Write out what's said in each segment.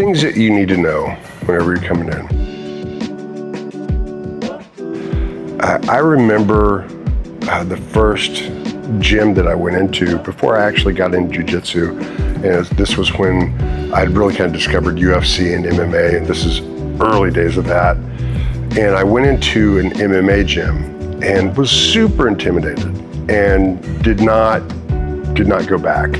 Things that you need to know whenever you're coming in. I remember the first gym that I went into before I actually got into Jiu-Jitsu, and this was when I'd really kind of discovered UFC and MMA, and this is early days of that. And I went into an MMA gym and was super intimidated and did not go back.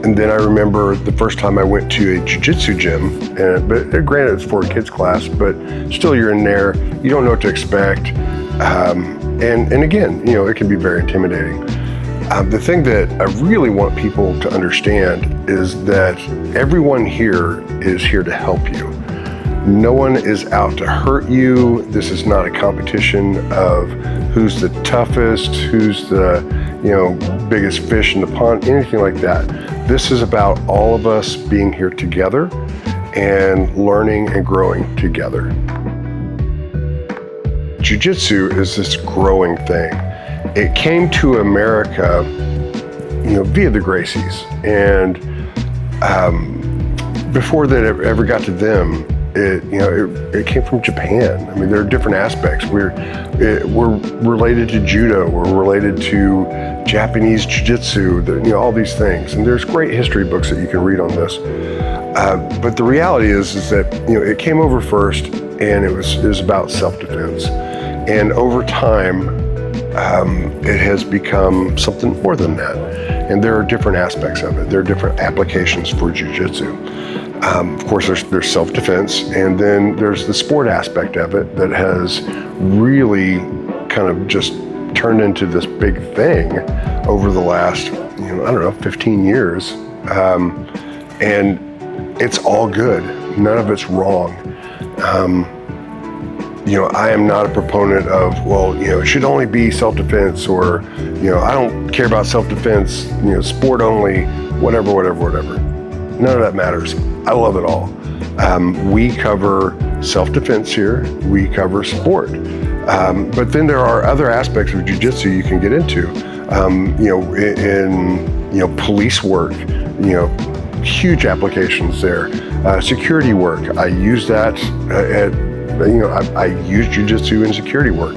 And then I remember the first time I went to a Jiu-Jitsu gym, but granted it's for a kids class, but still you're in there, you don't know what to expect. And again, it can be very intimidating. The thing that I really want people to understand is that everyone here is here to help you. No one is out to hurt you. This is not a competition of who's the toughest, who's the biggest fish in the pond, anything like that. This is about all of us being here together and learning and growing together. Jiu-Jitsu is this growing thing. It came to America, via the Gracies, and before that ever got to them, it came from Japan. I mean, there are different aspects. We're related to judo. We're related to Japanese jiu-jitsu. All these things, and there's great history books that you can read on this. But the reality is that it came over first, and it was about self-defense. And over time, it has become something more than that. And there are different aspects of it. There are different applications for jiu-jitsu. Of course, there's self-defense, and then there's the sport aspect of it that has really kind of just turned into this big thing over the last, 15 years. And it's all good. None of it's wrong. I am not a proponent of, it should only be self-defense, or, I don't care about self-defense, sport only, whatever. None of that matters. I love it all. We cover self-defense here. We cover sport. But then there are other aspects of jiu-jitsu you can get into. In police work, huge applications there. Security work, I use that I use jiu-jitsu in security work.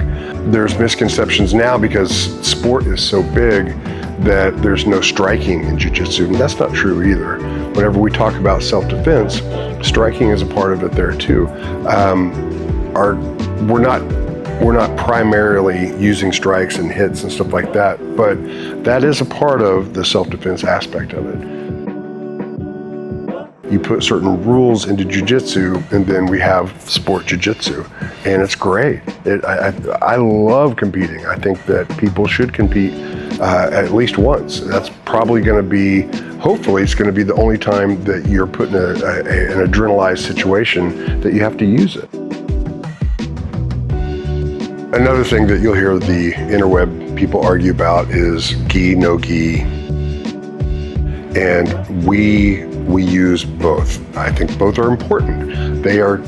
There's misconceptions now because sport is so big that there's no striking in jiu-jitsu, and that's not true either. Whenever we talk about self-defense, striking is a part of it there too. We're not primarily using strikes and hits and stuff like that, but that is a part of the self-defense aspect of it. You put certain rules into jiu-jitsu, and then we have sport jiu-jitsu, and it's great. I love competing. I think that people should compete at least once. That's probably going to be, hopefully it's going to be the only time that you're put in an adrenalized situation that you have to use it. Another thing that you'll hear the interweb people argue about is gi, no gi, and we use both. I think both are important. They are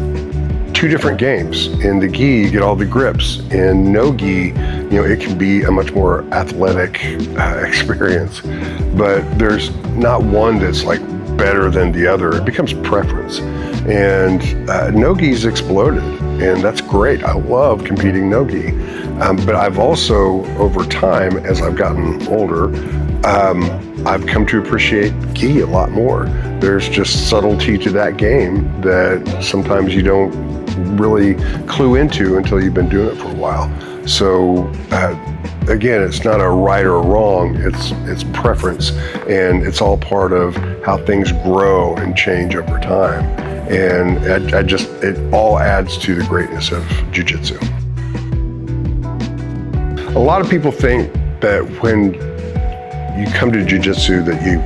two different games. In the gi, you get all the grips. In no gi, it can be a much more athletic experience. But there's not one that's like better than the other. It becomes preference. And no gi's exploded, and that's great. I love competing no gi. But I've also, over time, as I've gotten older, I've come to appreciate gi a lot more. There's just subtlety to that game that sometimes you don't really clue into until you've been doing it for a while. So again, it's not a right or a wrong, it's preference, and it's all part of how things grow and change over time. And it all adds to the greatness of jiu-jitsu. A lot of people think that when you come to jiu-jitsu that you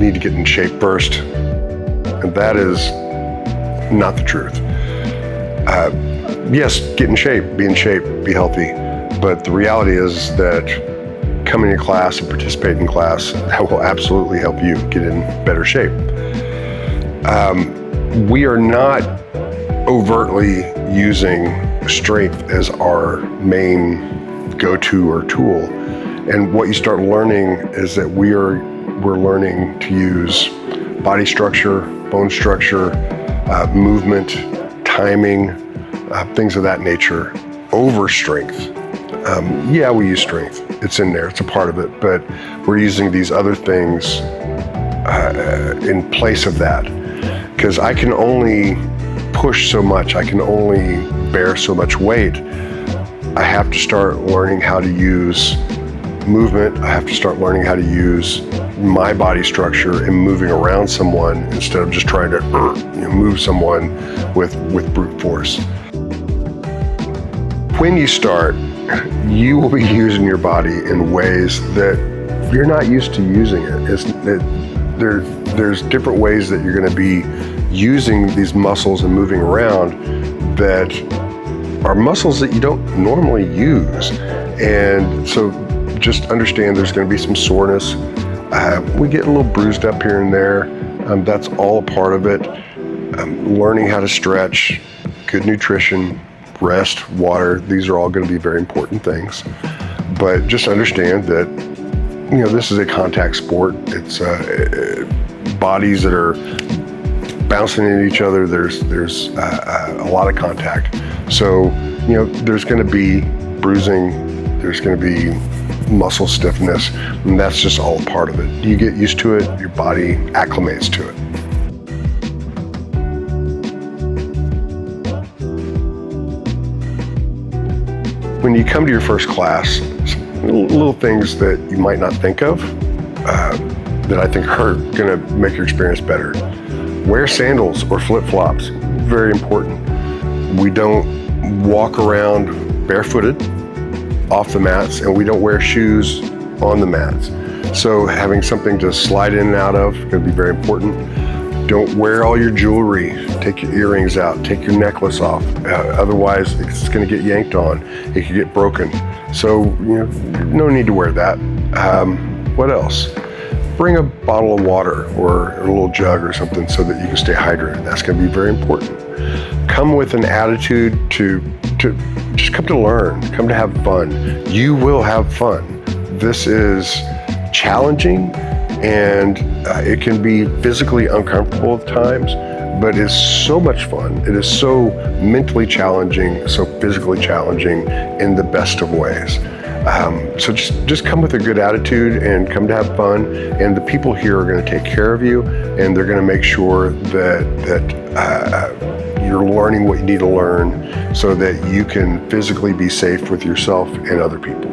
need to get in shape first, and that is not the truth. Yes, get in shape, be healthy, but the reality is that coming to class and participating in class, that will absolutely help you get in better shape. We are not overtly using strength as our main go-to or tool. And what you start learning is that we're learning to use body structure, bone structure, movement, timing, things of that nature, over strength. Yeah, we use strength. It's in there, it's a part of it, but we're using these other things in place of that. Because I can only push so much, I can only bear so much weight. I have to start learning how to use movement. I have to start learning how to use my body structure and moving around someone instead of just trying to move someone with brute force. When you start, you will be using your body in ways that you're not used to using it. There's different ways that you're going to be using these muscles and moving around that are muscles that you don't normally use. And so just understand there's going to be some soreness. We get a little bruised up here and there. That's all a part of it. Learning how to stretch, good nutrition, rest, water, these are all going to be very important things. But just understand that, this is a contact sport. It's bodies that are bouncing into each other. There's a lot of contact. So, there's going to be bruising, there's going to be muscle stiffness, and that's just all a part of it. You get used to it, your body acclimates to it. When you come to your first class, little things that you might not think of that I think are going to make your experience better. Wear sandals or flip-flops, very important. We don't walk around barefooted off the mats, and we don't wear shoes on the mats. So having something to slide in and out of is going to be very important. Don't wear all your jewelry. Take your earrings out, take your necklace off. Otherwise, it's going to get yanked on. It could get broken. So, no need to wear that. What else? Bring a bottle of water or a little jug or something so that you can stay hydrated. That's going to be very important. Come with an attitude to just come to learn, come to have fun. You will have fun. This is challenging, and it can be physically uncomfortable at times, but it's so much fun. It is so mentally challenging, so physically challenging in the best of ways. So just come with a good attitude and come to have fun, and the people here are going to take care of you, and they're going to make sure that you're learning what you need to learn so that you can physically be safe with yourself and other people.